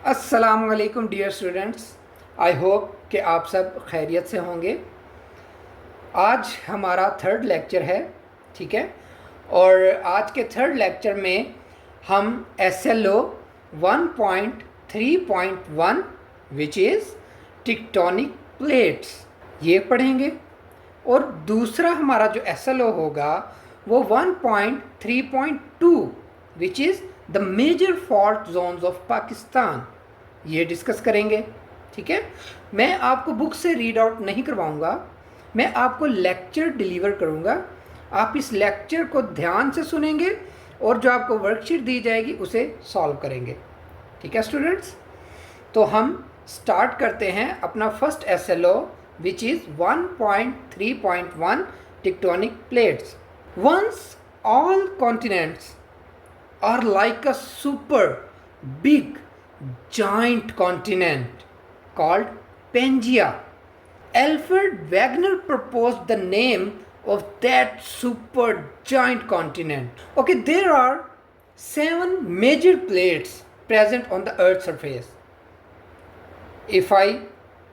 अस्सलाम वालेकुम dear students. I hope कि आप सब खैरियत से होंगे। आज हमारा थर्ड लेक्चर है, ठीक है। और आज के थर्ड लेक्चर में हम SLO 1.3.1 विच इज़ टिक्टोनिक प्लेट्स ये पढ़ेंगे। और दूसरा हमारा जो SLO होगा वो 1.3.2 which is the major fault zones of Pakistan ये डिस्कस करेंगे, ठीक है। मैं आपको बुक से रीड आउट नहीं करवाऊंगा, मैं आपको लेक्चर डिलीवर करूंगा। आप इस लेक्चर को ध्यान से सुनेंगे और जो आपको वर्कशीट दी जाएगी उसे सॉल्व करेंगे, ठीक है स्टूडेंट्स। तो हम स्टार्ट करते हैं अपना first SLO which is 1.3.1 tectonic plates. Once all continents are like a super big giant continent called Pangaea. Alfred Wegener proposed the name of that super giant continent. Okay, there are 7 major plates present on the Earth's surface. If I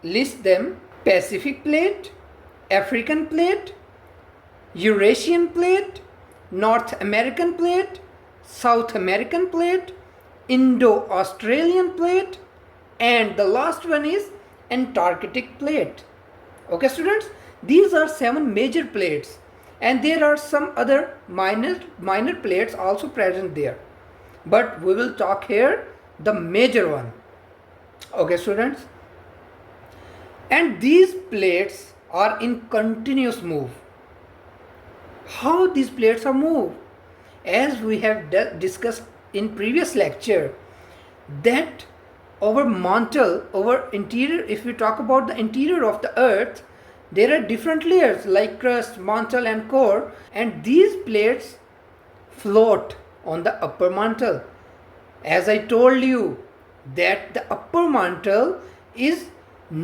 list them: Pacific plate, African plate, Eurasian plate, North American plate, South American plate, Indo-Australian plate, and the last one is Antarctic plate. Okay students, these are 7 major plates and there are some other minor plates also present there, but we will talk here the major one. Okay students, and these plates are in continuous move. How these plates are moved? As we have discussed in previous lecture, that our mantle, our interior, if we talk about the interior of the earth, there are different layers like crust, mantle and core, and these plates float on the upper mantle. As I told you that the upper mantle is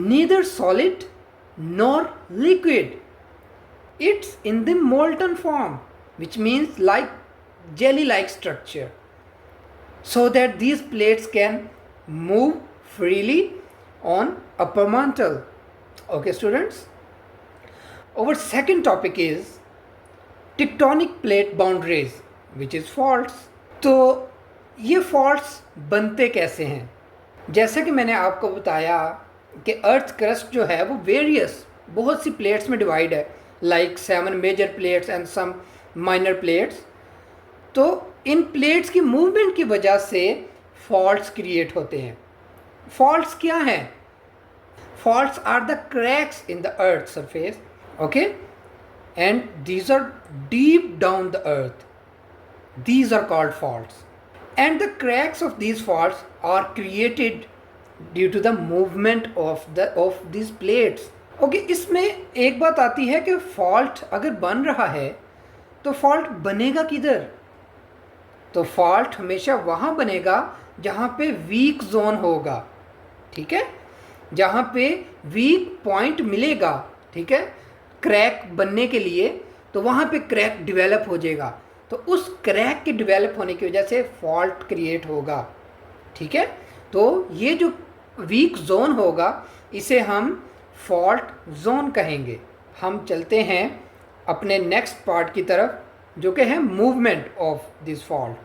neither solid nor liquid. It's in the molten form, which means like jelly-like structure, so that these plates can move freely on upper mantle. Okay students, our second topic is tectonic plate boundaries which is faults. तो ये faults बनते कैसे हैं? जैसा कि मैंने आपको बताया कि अर्थ क्रस्ट जो है वो वेरियस बहुत सी प्लेट्स में डिवाइड है, like 7 major plates and some minor plates. तो इन प्लेट्स की मूवमेंट की वजह से फॉल्ट्स क्रिएट होते हैं। फॉल्ट्स क्या हैं? Faults are the cracks in the earth surface, okay, and these are deep down the earth, these are called faults, and the cracks of these faults are created due to the movement of these plates. Okay, इसमें एक बात आती है कि fault अगर बन रहा है तो फॉल्ट बनेगा किधर? तो फॉल्ट हमेशा वहाँ बनेगा जहाँ पे वीक जोन होगा, ठीक है, जहाँ पे वीक पॉइंट मिलेगा, ठीक है, क्रैक बनने के लिए। तो वहाँ पे क्रैक डेवलप हो जाएगा, तो उस क्रैक के डेवलप होने की वजह से फॉल्ट क्रिएट होगा, ठीक है। तो ये जो वीक जोन होगा इसे हम फॉल्ट जोन कहेंगे। हम चलते हैं अपने नेक्स्ट पार्ट की तरफ जो कि है movement of this fault.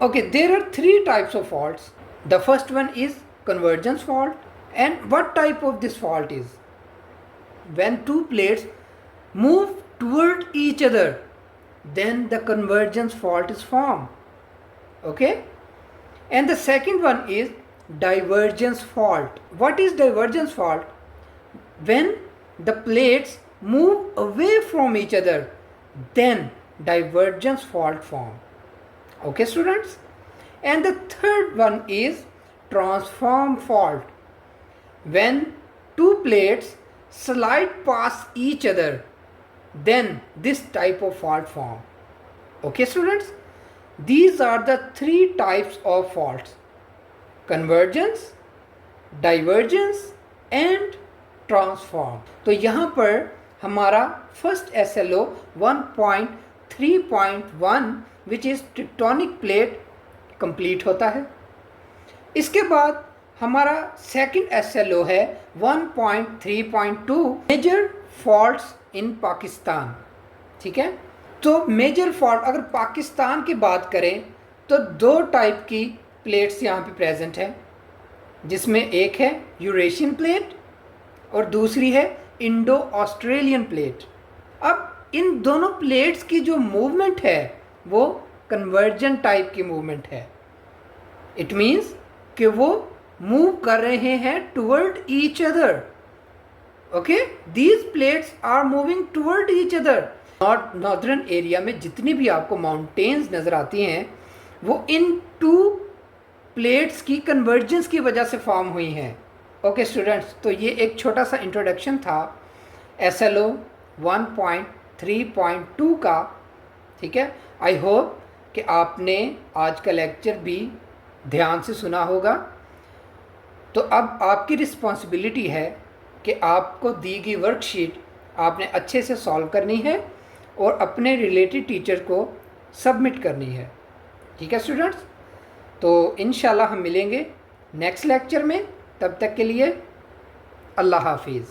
Okay, there are 3 types of faults. The first one is convergence fault, and what type of this fault is when 2 plates move toward each other, then the convergence fault is formed. Okay, and the second one is divergence fault. What is divergence fault? When the plates move away from each other, then divergence fault form. Okay students, and the third one is transform fault. When 2 plates slide past each other, then this type of fault form. Okay students, these are the 3 types of faults: convergence, divergence and transform. तो यहाँ पर हमारा first SLO 1.3.1 which is tectonic plate complete होता है। इसके बाद हमारा second SLO है 1.3.2 मेजर फॉल्ट्स इन पाकिस्तान। ठीक है, तो मेजर फॉल्ट अगर पाकिस्तान की बात करें तो दो टाइप की प्लेट्स यहाँ पे प्रेजेंट है, जिसमें एक है यूरेशियन प्लेट और दूसरी है इंडो ऑस्ट्रेलियन प्लेट। अब इन दोनों प्लेट्स की जो मूवमेंट है वो कन्वर्जन टाइप की मूवमेंट है। इट मीन्स कि वो मूव कर रहे हैं toward each other. Okay, these plates are moving toward each other. Northern area में जितनी भी आपको माउंटेन्स नज़र आती हैं वो इन टू प्लेट्स की कन्वर्जेंस की वजह से फॉर्म हुई हैं। ओके स्टूडेंट्स, तो ये एक छोटा सा इंट्रोडक्शन था SLO 1.3.2 का। ठीक है, आई होप कि आपने आज का लेक्चर भी ध्यान से सुना होगा। तो अब आपकी रिस्पॉन्सिबिलिटी है कि आपको दी गई वर्कशीट आपने अच्छे से सॉल्व करनी है और अपने रिलेटेड टीचर को सबमिट करनी है। ठीक है स्टूडेंट्स, तो इंशाल्लाह हम मिलेंगे नेक्स्ट लेक्चर में। तब तक के लिए अल्लाह हाफिज़।